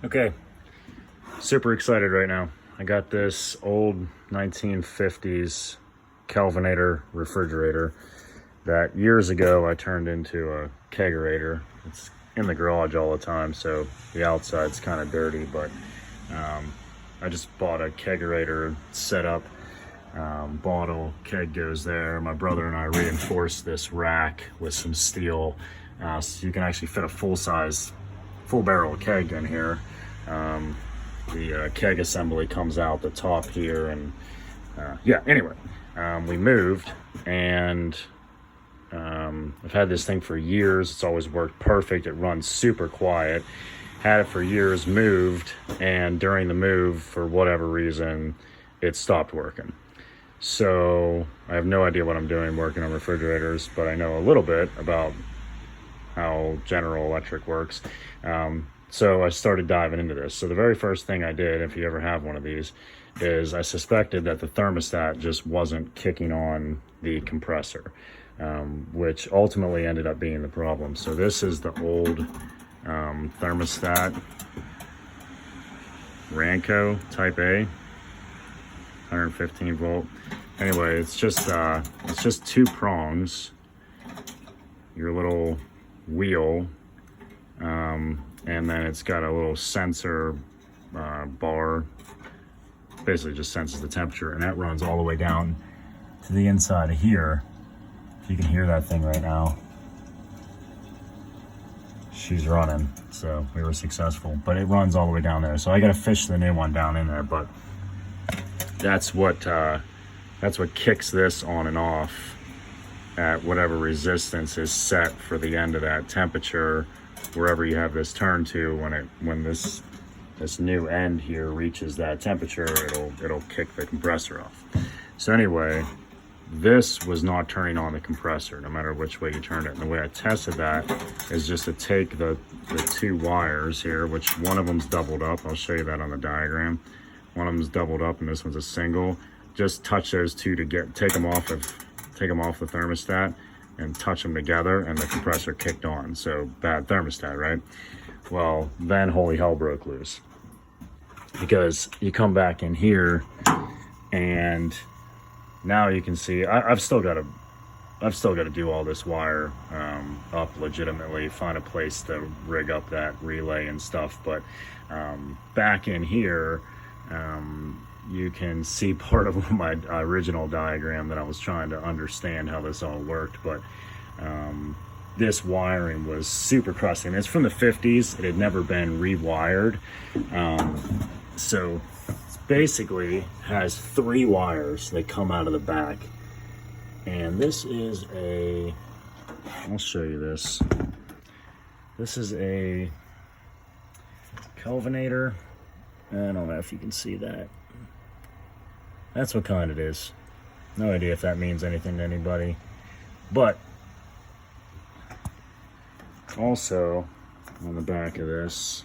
Okay, super excited right now. I got this old 1950s Kelvinator refrigerator that years ago I turned into a kegerator. It's in the garage all the time, so the outside's kind of dirty, but I just bought a kegerator setup. Bottle keg goes there. My brother and I reinforced this rack with some steel, so you can actually fit a full barrel keg in here. The keg assembly comes out the top here, and yeah, anyway, we moved, and I've had this thing for years. It's always worked perfect. It runs super quiet. Had it for years, moved, and during the move, for whatever reason, it stopped working. So I have no idea what I'm doing working on refrigerators, but I know a little bit about how General Electric works. So I started diving into this. So the very first thing I did, if you ever have one of these, is I suspected that the thermostat just wasn't kicking on the compressor, which ultimately ended up being the problem. So this is the old thermostat, Ranco Type A, 115 volt. Anyway, it's just two prongs, your little wheel, and then it's got a little sensor bar, basically just senses the temperature, and that runs all the way down to the inside of here. If you can hear that thing right now, she's running, so we were successful, but it runs all the way down there. So I gotta fish the new one down in there, but that's what kicks this on and off at whatever resistance is set for the end of that temperature, wherever you have this turned to. When this new end here reaches that temperature, it'll kick the compressor off. So anyway, this was not turning on the compressor no matter which way you turned it. And the way I tested that is just to take the two wires here, which one of them's doubled up. I'll show you that on the diagram. One of them's doubled up and this one's a single. Just touch those two to take them off the thermostat and touch them together, and the compressor kicked on. So bad thermostat, right? Well, then holy hell broke loose, because you come back in here and now you can see I've still got to do all this wire up legitimately, find a place to rig up that relay and stuff. But back in here, you can see part of my original diagram that I was trying to understand how this all worked. But this wiring was super crusty, and it's from the 50s. It had never been rewired. So it basically has three wires that come out of the back. And this is I'll show you this. This is a Kelvinator. I don't know if you can see that. That's what kind it is. No idea if that means anything to anybody. But also on the back of this,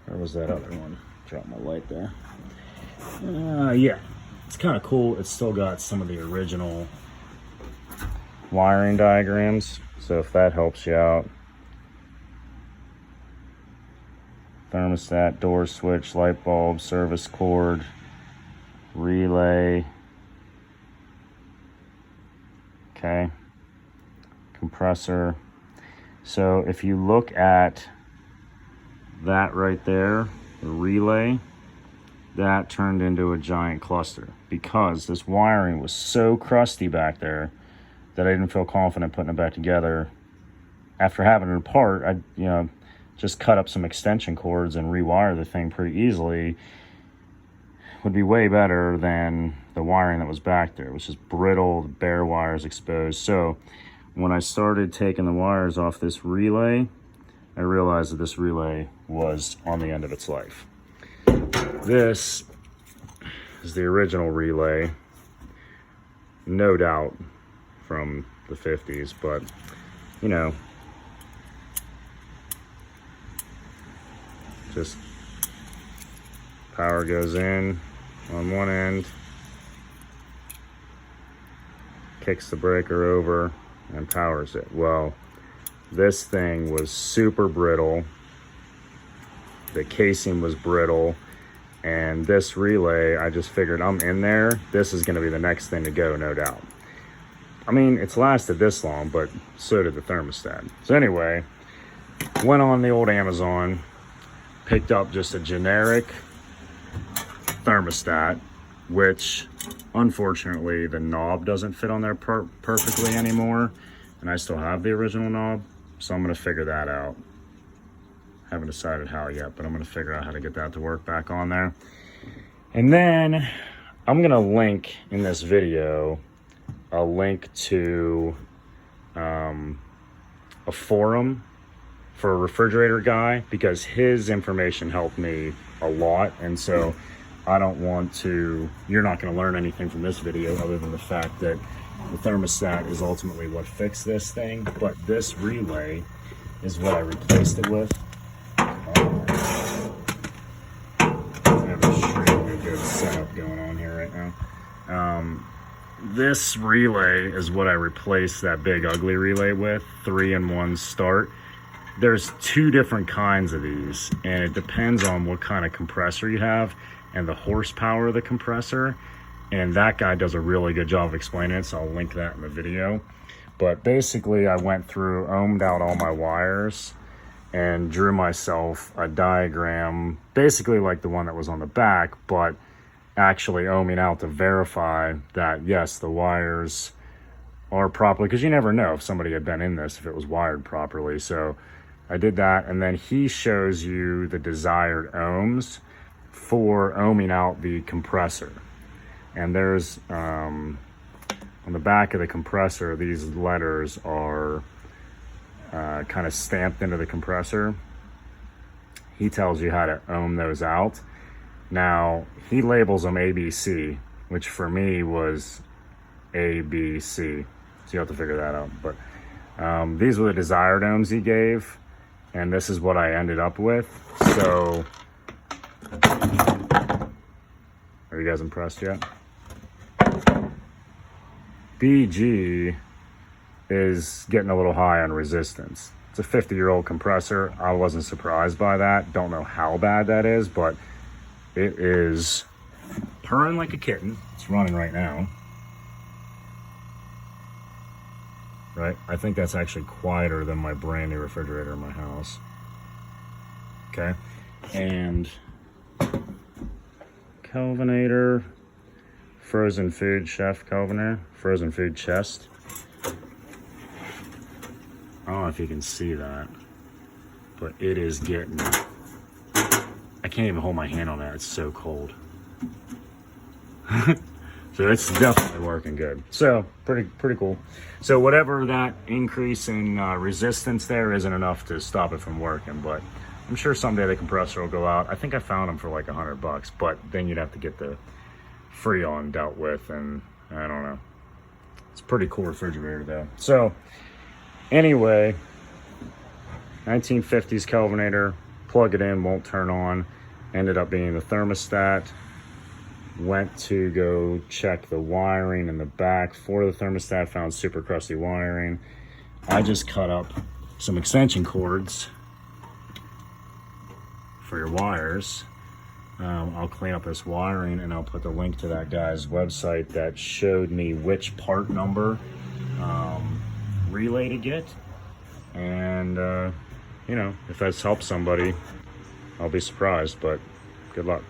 where was that other one? Drop my light there. Yeah, it's kind of cool. It's still got some of the original wiring diagrams, so if that helps you out. Thermostat, door switch, light bulb, service cord, relay, okay, compressor. So if you look at that right there, the relay, that turned into a giant cluster because this wiring was so crusty back there that I didn't feel confident putting it back together. After having it apart, I just cut up some extension cords and rewire the thing pretty easily. Would be way better than the wiring that was back there, which is brittle, the bare wires exposed. So when I started taking the wires off this relay, I realized that this relay was on the end of its life. This is the original relay, no doubt from the 50s, but just power goes in on one end, kicks the breaker over, and powers it. Well, this thing was super brittle. the casing was brittle, and this relay, I just figured I'm in there. This is gonna be the next thing to go, no doubt. I mean, it's lasted this long, but so did the thermostat. So anyway, went on the old Amazon, picked up just a generic thermostat, which unfortunately the knob doesn't fit on there perfectly anymore, and I still have the original knob, so I'm gonna figure that out. Haven't decided how yet, but I'm gonna figure out how to get that to work back on there. And then I'm gonna link in this video a link to a forum for a refrigerator guy, because his information helped me a lot. And so I don't want to, you're not going to learn anything from this video other than the fact that the thermostat is ultimately what fixed this thing, but this relay is what I replaced it with. I have a extremely good setup going on here right now. This relay is what I replaced that big ugly relay with, 3-in-1 start. There's 2 different kinds of these, and it depends on what kind of compressor you have and the horsepower of the compressor. And that guy does a really good job of explaining it, so I'll link that in the video. But basically, I went through, ohmed out all my wires, and drew myself a diagram, basically like the one that was on the back, but actually ohming out to verify that, yes, the wires are properly, because you never know if somebody had been in this, if it was wired properly. So I did that, and then he shows you the desired ohms for ohming out the compressor. And there's, on the back of the compressor, these letters are kind of stamped into the compressor. He tells you how to ohm those out. Now, he labels them ABC, which for me was ABC. So you have to figure that out. But these were the desired ohms he gave, and this is what I ended up with. So, are you guys impressed yet? BG is getting a little high on resistance. It's a 50-year-old compressor. I wasn't surprised by that. Don't know how bad that is, but it is purring like a kitten. It's running right now. Right? I think that's actually quieter than my brand new refrigerator in my house. Okay. And Kelvinator, frozen food chef Kelvinator, frozen food chest. I don't know if you can see that, but it is getting, I can't even hold my hand on that. It's so cold. So it's definitely working good. So pretty cool. So whatever that increase in resistance there isn't enough to stop it from working, but I'm sure someday the compressor will go out. I think I found them for like $100, but then you'd have to get the Freon dealt with, and I don't know. It's a pretty cool refrigerator though. So anyway, 1950s Kelvinator, plug it in, won't turn on. Ended up being the thermostat. Went to go check the wiring in the back for the thermostat, found super crusty wiring. I just cut up some extension cords for your wires. I'll clean up this wiring, and I'll put the link to that guy's website that showed me which part number relay to get. And you know, if that's helped somebody, I'll be surprised, but good luck.